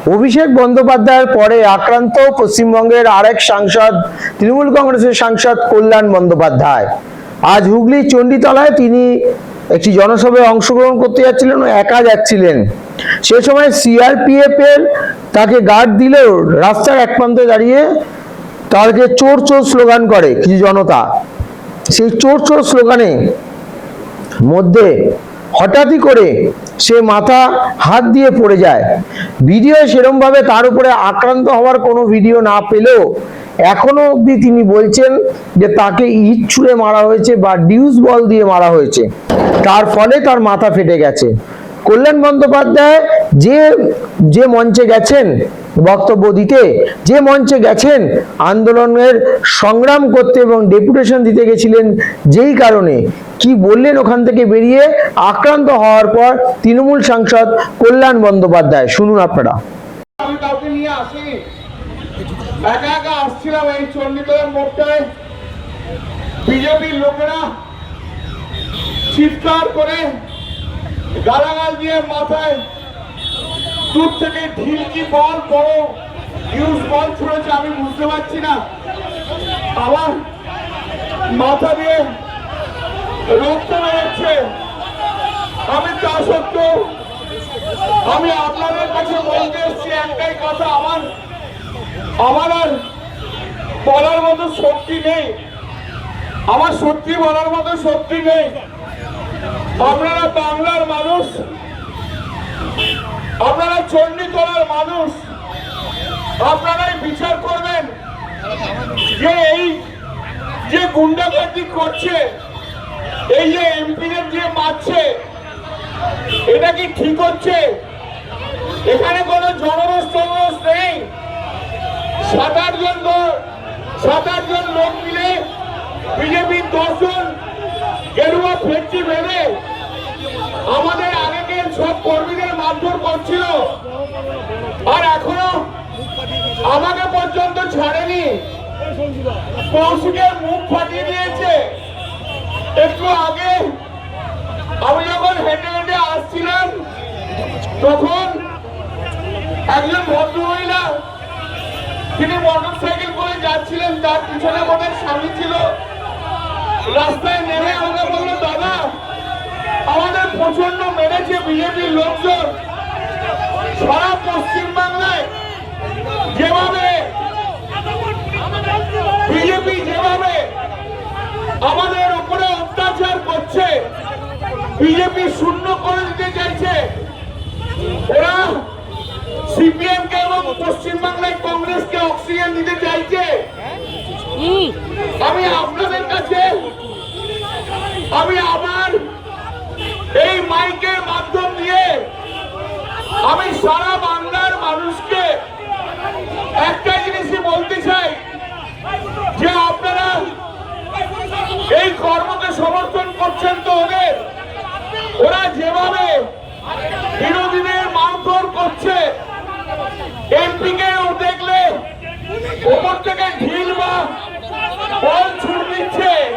অভিষেক বন্দ্যোপাধ্যায়ের পরে আক্রান্ত পশ্চিমবঙ্গের আরেক সাংসদ, তৃণমূল কংগ্রেসের সাংসদ কল্যাণ বন্দ্যোপাধ্যায়। আজ হুগলির চণ্ডীতলায় তিনি একটি জনসভায় অংশগ্রহণ করতে যাচ্ছিলেন ও একা যাচ্ছিলেন। সে সময় সিআরপিএফ এর তাকে গার্ড দিলেও রাস্তার এক প্রান্তে দাঁড়িয়ে তাকে চোর চোর স্লোগান করে কিছু জনতা। সেই চোর চোর স্লোগানে মধ্যে হঠাৎই করে সে মাথা হাত দিয়ে পড়ে যায়। ভিডিও সেরকম ভাবে তার উপরে আক্রান্ত হওয়ার কোনো ভিডিও না পেলেও এখনো অবধি তিনি বলছেন যে তাকে ইট ছুঁড়ে মারা হয়েছে বা ডিউস বল দিয়ে মারা হয়েছে, তার ফলে তার মাথা ফেটে গেছে। কল্যাণ বন্দ্যোপাধ্যায় যে মঞ্চে গেছেন বক্তব্য দিতে, যে মঞ্চে গেছেন আন্দোলনের সংগ্রাম করতে এবং ডেপুটেশন দিতে গেছিলেন, যেই কারণে কি বললেন ওখান থেকে বেরিয়ে আক্রান্ত হওয়ার পর তৃণমূল সাংসদ কল্যাণ বন্দ্যোপাধ্যায়, শুনুন আপনারা। আমি কাউকে নিয়ে আসিনি, একা একা আসছিলাম এই চণ্ডীতলার মোড়টায়। বিজেপির লোকেরা চিৎকার করে গালাগাল দিয়ে মাথায় দূর থেকে ঢিলকি বল, বড় ইউজ বল ছুড়েছে। আমি বুঝতে পারছি না, আমার মাথা দিয়ে রক্ত বেরোচ্ছে। আমি তা সত্ত্বেও আমি আপনাদের কাছে বলতে এসেছি একটাই কথা, আমার আর বলার মতো শক্তি নেই, আমার সত্যি বলার মতো শক্তি নেই। আপনারা বাংলার মানুষ, আপনারা চণ্ডীতলার মানুষ, আপনারাই বিচার করবেন যে এই যে গুন্ডাগর্দি করছে, এই যে এমপিদের দিয়ে মারছে, এটা কি ঠিক হচ্ছে? এখানে কোনো জনরোষ টনরোষ নেই। 7-8 জন লোক মিলে বিজেপির 10 জন গেরুয়া ফেটটি বেঁধে আমাদের আগের সব কর্মীদের মারধর করছিল, আর এখনো আমাকে পর্যন্ত ছাড়েনি। কৌশিকের মুখ ফাটিয়ে দিয়েছে। একটু আগে আমি যখন হেঁটে হেঁটে আসছিলাম তখন একজন ভদ্রমহিলা, তিনি মোটর সাইকেল করে যাচ্ছিলেন, তার পিছনে বোধহয় স্বামী ছিল, রাস্তায় নেমে আমাকে বললো, দাদা আমাদের প্রচন্ড মেরেছে বিজেপির লোকজন। সারা পশ্চিমবাংলায় যেভাবে বিজেপি যেভাবে আমাদের উপরে অত্যাচার করছে, বিজেপি শূন্য করে দিতে চাইছে, ওরা সিপিএম কে এবং পশ্চিমবাংলায় কংগ্রেসকে অক্সিজেন দিতে চাইছে। আমি আপনাদের কাছে আমি আবার এই মাইকের মাধ্যম দিয়ে আমি সারা বাংলার মানুষকে একটা জিনিসই বলতে